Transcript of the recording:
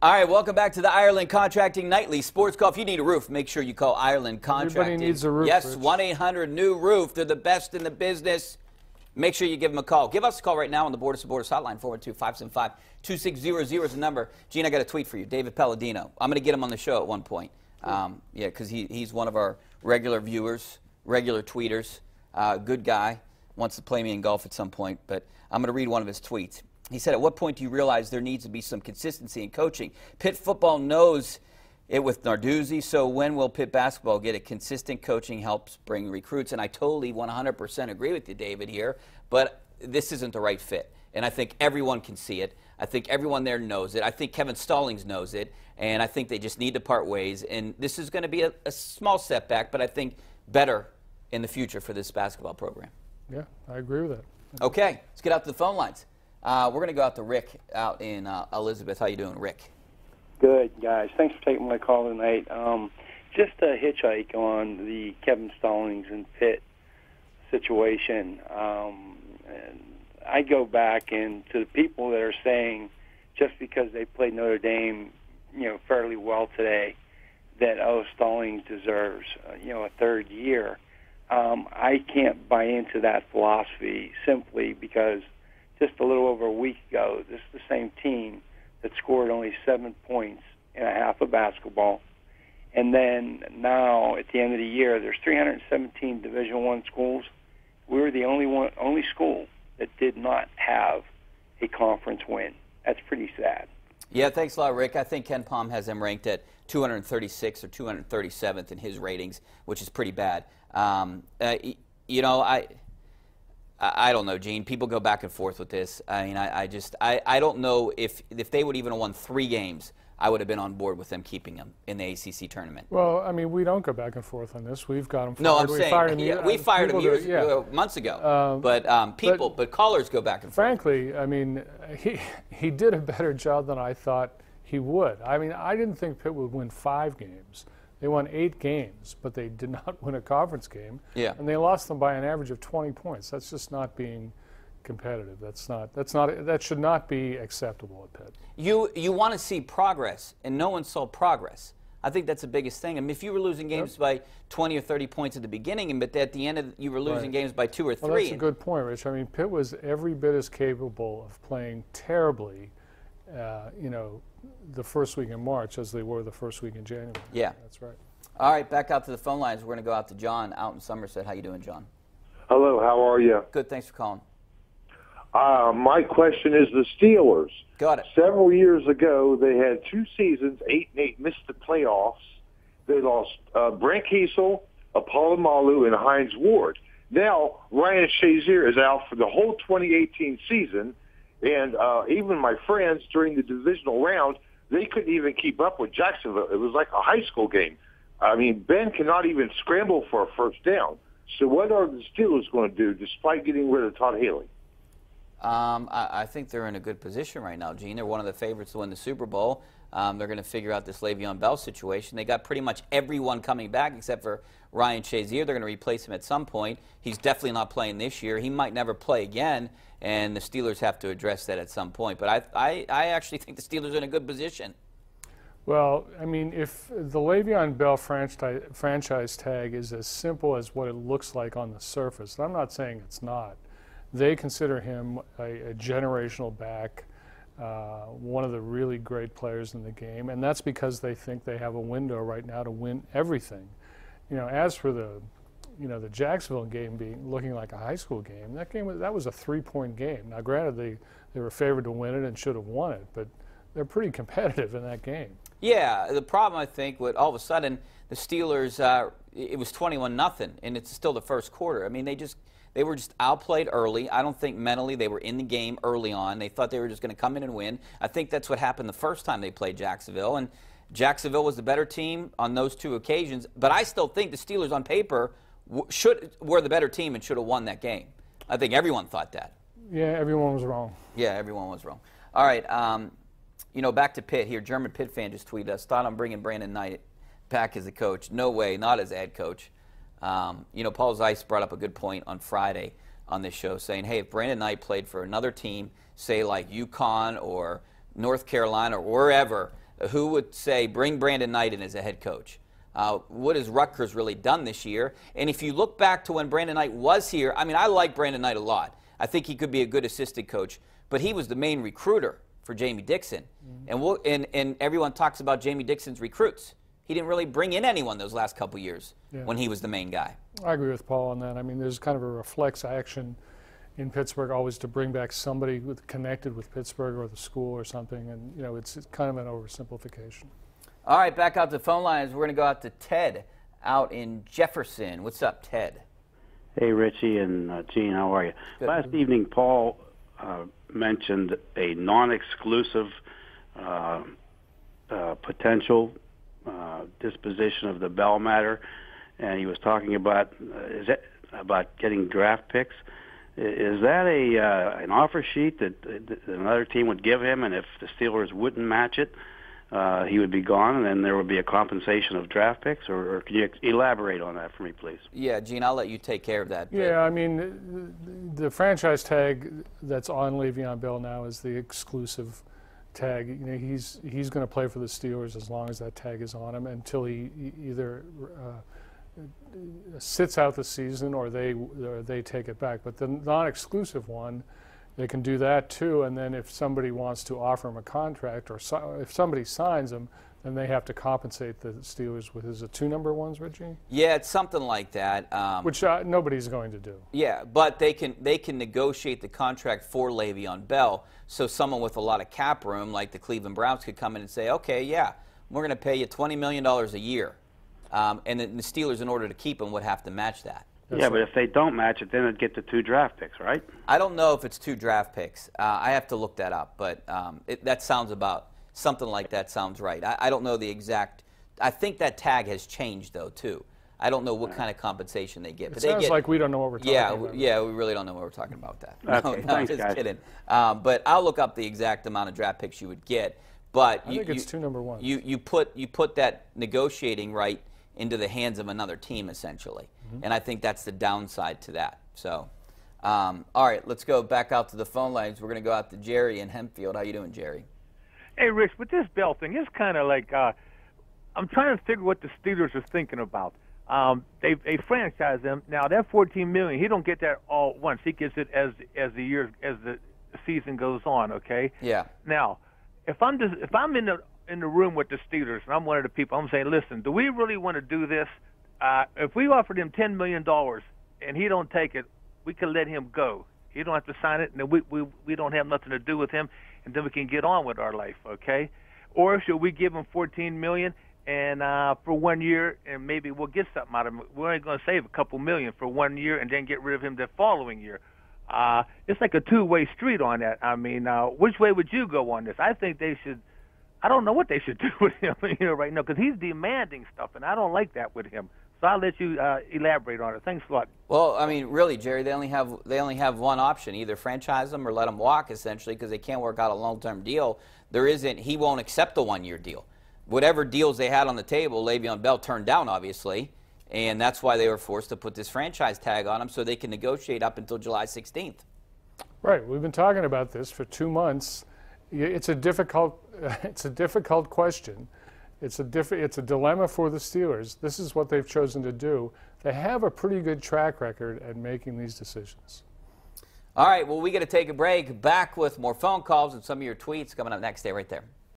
All right, welcome back to the Ireland Contracting Nightly Sports Call. If you need a roof, make sure you call Ireland Contracting. Everybody needs a roof. Yes, 1-800-NEW-ROOF. They're the best in the business. Make sure you give them a call. Give us a call right now on the Borders to Borders hotline, 412-575-2600 is the number. Gene, I got a tweet for you. David Palladino. I'm going to get him on the show at one point. Yeah, because he's one of our regular viewers, regular tweeters. Good guy. Wants to play me in golf at some point. But I'm going to read one of his tweets. He said, at what point do you realize there needs to be some consistency in coaching? Pitt football knows it with Narduzzi, so when will Pitt basketball get it? Consistent coaching helps bring recruits, and I totally 100% agree with you, David, here, but this isn't the right fit, and I think everyone can see it. I think everyone there knows it. I think Kevin Stallings knows it, and I think they just need to part ways, and this is going to be a small setback, but I think better in the future for this basketball program. Yeah, I agree with that. Okay, let's get out to the phone lines. We're going to go out to Rick out in Elizabeth. How you doing, Rick? Good, guys. Thanks for taking my call tonight. Just a hitchhike on the Kevin Stallings and Pitt situation. And I go back and to the people that are saying just because they played Notre Dame, fairly well today, that Stallings deserves, a third year. I can't buy into that philosophy simply because just a little over a week ago, this is the same team that scored only 7 points in a half of basketball. And then now, at the end of the year, there's 317 Division I schools. We were the only school that did not have a conference win. That's pretty sad. Yeah, thanks a lot, Rick. I think Ken Palm has them ranked at 236 or 237th in his ratings, which is pretty bad. I don't know, Gene. People go back and forth with this. I mean, I don't know if they would even have won 3 games, I would have been on board with them keeping them in the ACC tournament. Well, I mean, we don't go back and forth on this. We've got them fired. No, I'm saying we fired him months ago. But callers go back and forth. Frankly, I mean, he did a better job than I thought he would. I mean, I didn't think Pitt would win 5 games. They won 8 games, but they did not win a conference game. Yeah. And they lost them by an average of 20 points. That's just not being competitive. That should not be acceptable at Pitt. You want to see progress, and no one saw progress. I think that's the biggest thing. I mean, if you were losing games by 20 or 30 points at the beginning, but at the end you were losing games by 2 or 3. Well, that's a good point, Rich. I mean, Pitt was every bit as capable of playing terribly, the first week in March as they were the first week in January. Yeah. That's right. All right, back out to the phone lines. We're going to go out to John out in Somerset. How you doing, John? Hello, how are you? Good, thanks for calling. My question is the Steelers. Got it. Several years ago, they had 2 seasons, 8-8, missed the playoffs. They lost Brent Kiesel, Apollo and Hines Ward. Now, Ryan Shazier is out for the whole 2018 season, and even my friends during the divisional round, they couldn't even keep up with Jacksonville. It was like a high school game. I mean, Ben cannot even scramble for a first down. So what are the Steelers going to do despite getting rid of Todd Haley? I think they're in a good position right now, Gene. They're one of the favorites to win the Super Bowl. They're going to figure out this Le'Veon Bell situation. They got pretty much everyone coming back except for Ryan Shazier. They're going to replace him at some point. He's definitely not playing this year. He might never play again, and the Steelers have to address that at some point. But I actually think the Steelers are in a good position. Well, I mean, if the Le'Veon Bell franchise tag is as simple as what it looks like on the surface, and I'm not saying it's not, they consider him a generational back, one of the really great players in the game, and that's because they think they have a window right now to win everything. As for the Jacksonville game looking like a high school game, that was a 3-point game. Now, granted, they were favored to win it and should have won it, but they're pretty competitive in that game. Yeah, the problem I think with all of a sudden the Steelers, it was 21-0, and it's still the first quarter. I mean, they were just outplayed early. I don't think mentally they were in the game early on. They thought they were just going to come in and win. I think that's what happened the first time they played Jacksonville, and Jacksonville was the better team on those 2 occasions. But I still think the Steelers on paper were the better team and should have won that game. I think everyone thought that. Yeah, everyone was wrong. Yeah, everyone was wrong. All right, back to Pitt here. German Pitt fan just tweeted us, thought I'm bringing Brandon Knight back as a coach. No way, not as head coach. Paul Zeiss brought up a good point on Friday on this show, saying, hey, if Brandon Knight played for another team, say like UConn or North Carolina or wherever, who would say bring Brandon Knight in as a head coach? What has Rutgers really done this year? And if you look back to when Brandon Knight was here, I mean, I like Brandon Knight a lot. I think he could be a good assistant coach, but he was the main recruiter for Jamie Dixon. And everyone talks about Jamie Dixon's recruits. He didn't really bring in anyone those last couple years when he was the main guy. I agree with Paul on that. I mean, there's kind of a reflex action in Pittsburgh always to bring back somebody connected with Pittsburgh or the school or something, and you know, it's kind of an oversimplification. All right, back out to the phone lines. We're going to go out to Ted out in Jefferson. What's up, Ted? Hey, Richie and Gene, how are you? Good. Last evening, Paul mentioned a non-exclusive potential disposition of the Bell matter, and he was talking about getting draft picks. Is that an offer sheet that another team would give him, and if the Steelers wouldn't match it, he would be gone, and then there would be a compensation of draft picks? Or can you elaborate on that for me, please? Yeah, Gene, I'll let you take care of that. Yeah, I mean, the franchise tag that's on Le'Veon Bell now is the exclusive tag. You know, he's going to play for the Steelers as long as that tag is on him until he either sits out the season or they take it back. But the non-exclusive one, they can do that too, and then if somebody wants to offer him a contract, or if somebody signs him, then they have to compensate the Steelers with his 2 number ones, Richie? Yeah, it's something like that. Which nobody's going to do. Yeah, but they can negotiate the contract for Le'Veon Bell, so someone with a lot of cap room, like the Cleveland Browns, could come in and say, okay, yeah, we're going to pay you $20 million a year. And then the Steelers, in order to keep him, would have to match that. Yeah, but if they don't match it, then it'd get the 2 draft picks, right? I don't know if it's 2 draft picks. I have to look that up, but that sounds about something like that sounds right. I don't know the exact. I think that tag has changed though too. I don't know what kind of compensation they get. It sounds like we don't know what we're talking about. Yeah, we really don't know what we're talking about with that. Okay, no, thanks, just guys. kidding. But I'll look up the exact amount of draft picks you would get. But I think it's 2 number ones. You put that negotiating right into the hands of another team essentially, and I think that's the downside to that. So, all right, let's go back out to the phone lines. We're going to go out to Jerry in Hempfield. How you doing, Jerry? Hey, Rich, with this Bell thing, it's kind of like I'm trying to figure what the Steelers are thinking about. They franchise him now. That $14 million, he don't get that all at once. He gets it as the season goes on. Okay. Yeah. Now, if I'm in the room with the Steelers and I'm one of the people, I'm saying, listen, do we really want to do this? If we offered him $10 million and he don't take it, we can let him go. He don't have to sign it, and then we don't have nothing to do with him, and then we can get on with our life, okay? Or should we give him $14 million and for 1 year, and maybe we'll get something out of him? We're only going to save a couple million for 1 year, and then get rid of him the following year. It's like a two-way street on that. I mean, which way would you go on this? I think they should. I don't know what they should do with him, right now, because he's demanding stuff, and I don't like that with him. So I'll let you elaborate on it. Thanks a lot. Well, I mean, really, Jerry, they only have one option: either franchise him or let him walk, essentially, because they can't work out a long-term deal. He won't accept the 1-year deal. Whatever deals they had on the table, Le'Veon Bell turned down, obviously, and that's why they were forced to put this franchise tag on him so they can negotiate up until July 16th. Right. We've been talking about this for 2 months. It's a difficult question. It's a dilemma for the Steelers. This is what they've chosen to do. They have a pretty good track record at making these decisions. All right, well, we got to take a break. Back with more phone calls and some of your tweets coming up next. Stay right there.